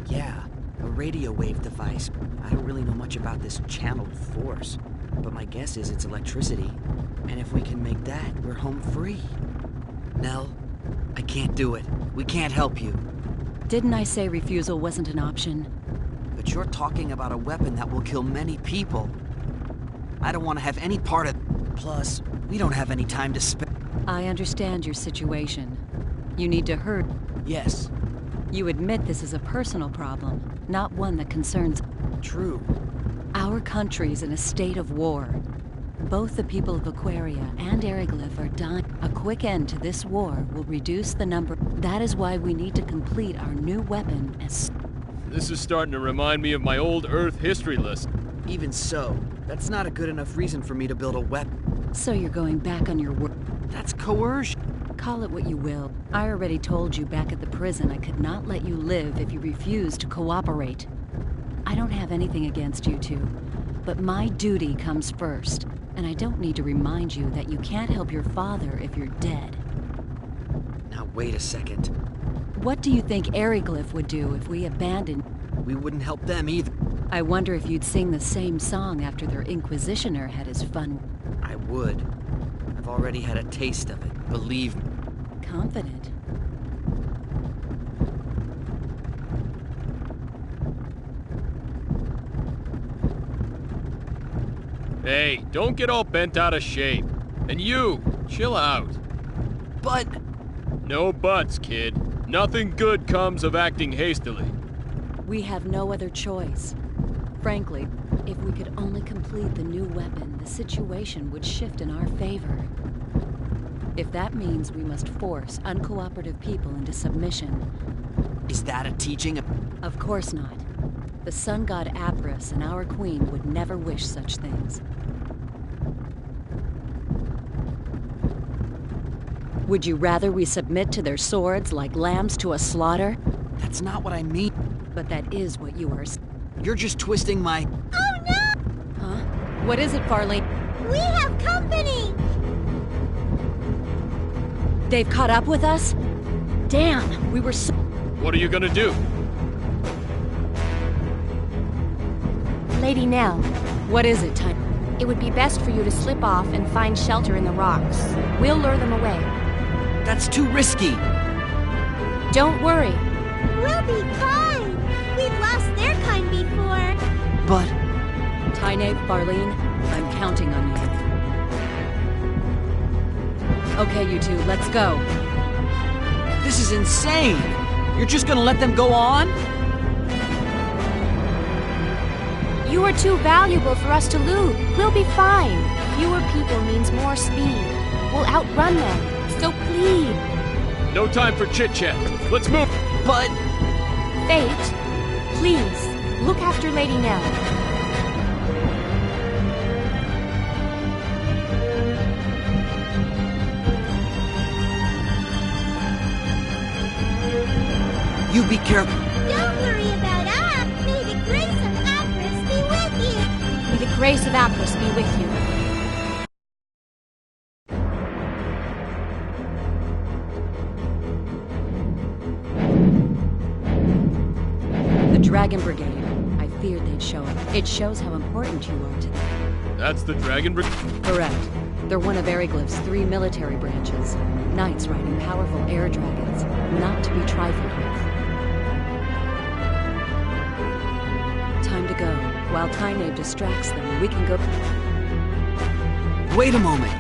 Yeah, a radio wave device. I don't really know much about this channeled force, but my guess is it's electricity. And if we can make that, we're home free. Nell, I can't do it. We can't help you. Didn't I say refusal wasn't an option? But you're talking about a weapon that will kill many people. I don't want to have any part of it. Plus, we don't have any time to spend. I understand your situation. You need to hurry. Yes. You admit this is a personal problem, not one that concerns... True. Our country's in a state of war. Both the people of Aquaria and Eriglyph are dying. A quick end to this war will reduce the number... That is why we need to complete our new weapon as... This is starting to remind me of my old Earth history list. Even so, that's not a good enough reason for me to build a weapon. So you're going back on your word? That's coercion. Call it what you will. I already told you back at the prison I could not let you live if you refused to cooperate. I don't have anything against you two, but my duty comes first, and I don't need to remind you that you can't help your father if you're dead. Now wait a second. What do you think Eriglyph would do if we abandoned... We wouldn't help them either. I wonder if you'd sing the same song after their Inquisitioner had his fun. I would. I've already had a taste of it, believe me. Confident. Hey, don't get all bent out of shape. And you, chill out. But... No buts, kid. Nothing good comes of acting hastily. We have no other choice. Frankly, if we could only complete the new weapon, the situation would shift in our favor. If that means we must force uncooperative people into submission... Is that a teaching? Of course not. The sun god Apris and our queen would never wish such things. Would you rather we submit to their swords like lambs to a slaughter? That's not what I mean. But that is what you are. You're just twisting my... Oh no! Huh? What is it, Farley? We have company! They've caught up with us? Damn, we were so... What are you gonna do? Lady Nell. What is it, Time? It would be best for you to slip off and find shelter in the rocks. We'll lure them away. That's too risky. Don't worry. We'll be fine. We've lost their kind before. But... Tyne, Farlene, I'm counting on you. Okay, you two, let's go. This is insane! You're just gonna let them go on? You are too valuable for us to lose. We'll be fine. Fewer people means more speed. We'll outrun them. So please. No time for chit-chat. Let's move. But... Fate, please, look after Lady Nell. You be careful. Don't worry about us. May the grace of Apris be with you. May the grace of Apris be with you. The Dragon Brigade. I feared they'd show up. It shows how important you are to them. That's the Dragon Brigade? Correct. They're one of Eriglyph's 3 military branches. Knights riding powerful air dragons, not to be trifled with. Time to go. While Tyne distracts them, we can go... Wait a moment.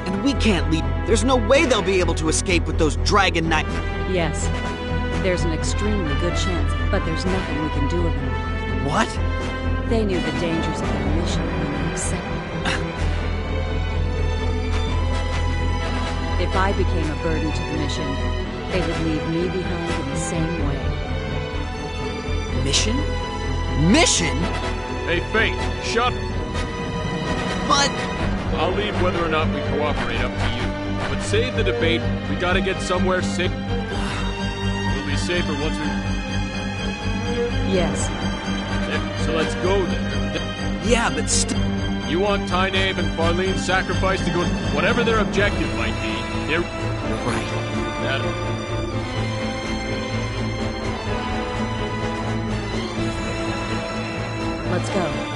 And we can't leave. There's no way they'll be able to escape with those Dragon Knights. Yes. There's an extremely good chance, but there's nothing we can do about it. What? They knew the dangers of their mission when they accepted it. If I became a burden to the mission, they would leave me behind in the same way. Mission? Mission? Hey, Fate, shut... But... I'll leave whether or not we cooperate up to you. But save the debate. We gotta get somewhere safe. We'll be safer once we... Yes. So let's go then. Yeah, but You want Tyne and Farlene's sacrifice to go... Whatever their objective might be, they're... You're right. Let's go.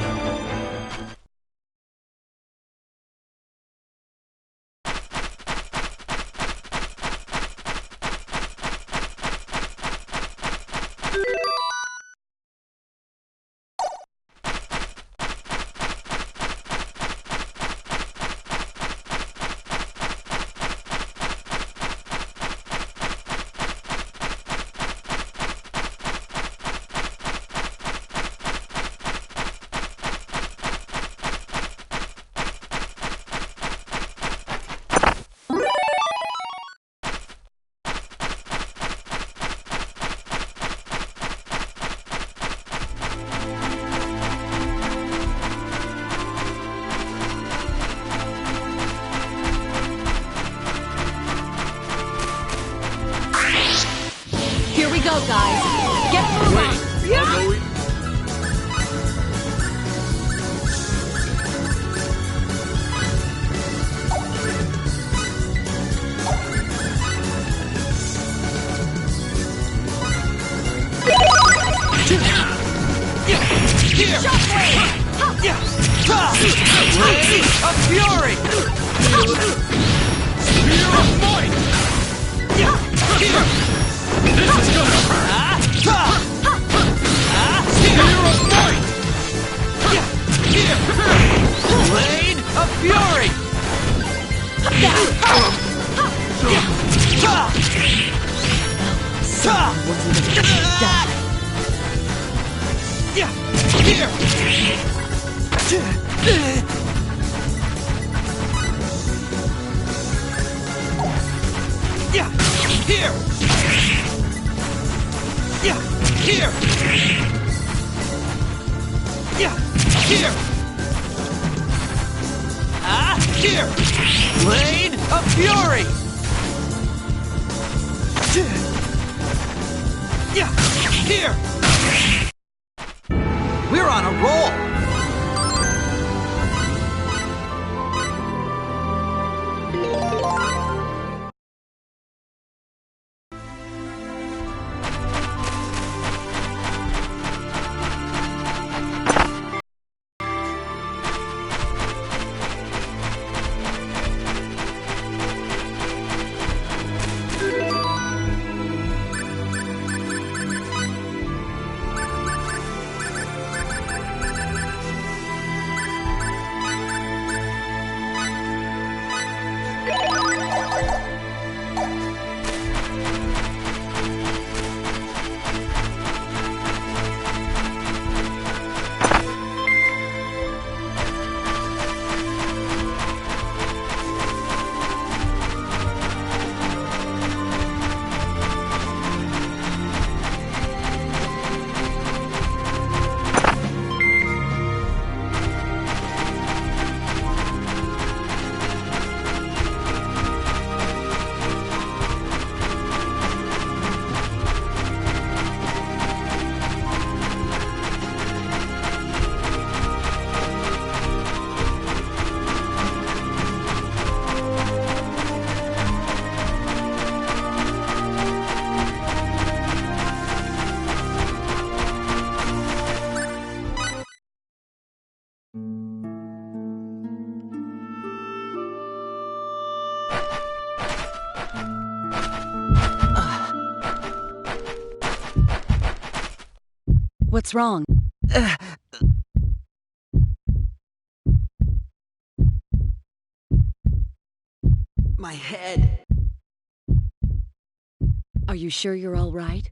Here we go, guys. Get moving. Yeah. A fury! Spear of might! This is gonna... Spear of might! wasn't gonna die. Yeah, here. Yeah, here. Yeah, here. Yeah, here. Ah, here. Blade of Fury! Yeah, here. We're on a roll! What's wrong? My head. Are you sure you're all right?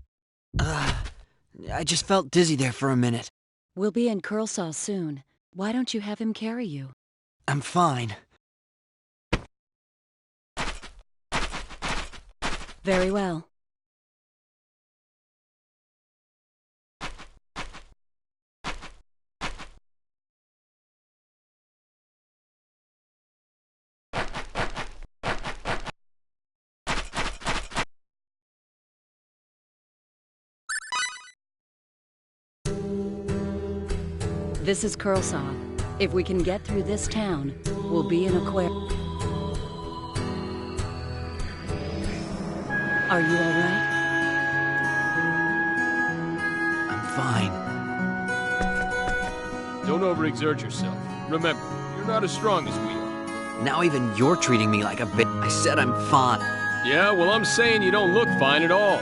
I just felt dizzy there for a minute. We'll be in Curlsaw soon. Why don't you have him carry you? I'm fine. Very well. This is Curlsaw. If we can get through this town, we'll be in Aquarium. Are you all right? I'm fine. Don't overexert yourself. Remember, you're not as strong as we are. Now even you're treating me like a bitch. I said I'm fine. Yeah, well, I'm saying you don't look fine at all.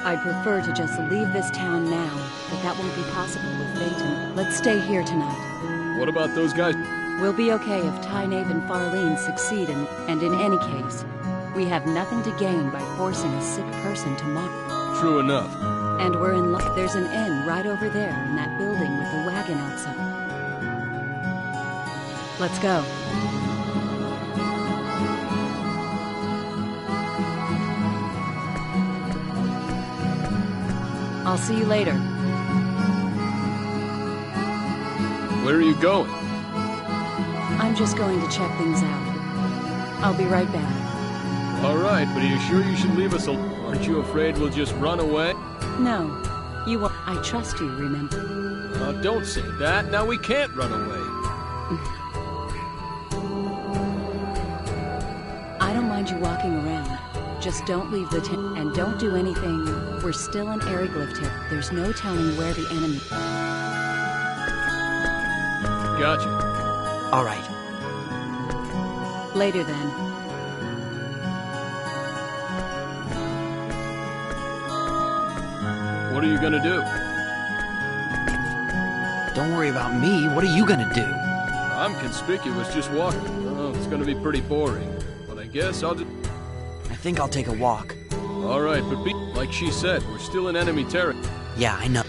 I'd prefer to just leave this town now, but that won't be possible with Phaeton. Let's stay here tonight. What about those guys? We'll be okay if Tynaeve and Farlene succeed, and in any case, we have nothing to gain by forcing a sick person to mock. True enough. And we're in luck. There's an inn right over there in that building with the wagon outside. Let's go. I'll see you later. Where are you going? I'm just going to check things out. I'll be right back. All right, but are you sure you should leave us alone? Aren't you afraid we'll just run away? No. You won't. I trust you, remember? Don't say that. Now we can't run away. I don't mind you walking around. Just don't leave the tent and don't do anything. We're still in Eriglyph. There's no telling where the enemy... Gotcha. All right. Later then. What are you gonna do? Don't worry about me. What are you gonna do? I'm conspicuous just walking. Oh, it's gonna be pretty boring. But I guess I'll just... I think I'll take a walk. All right, but like she said, we're still in enemy territory. Yeah, I know.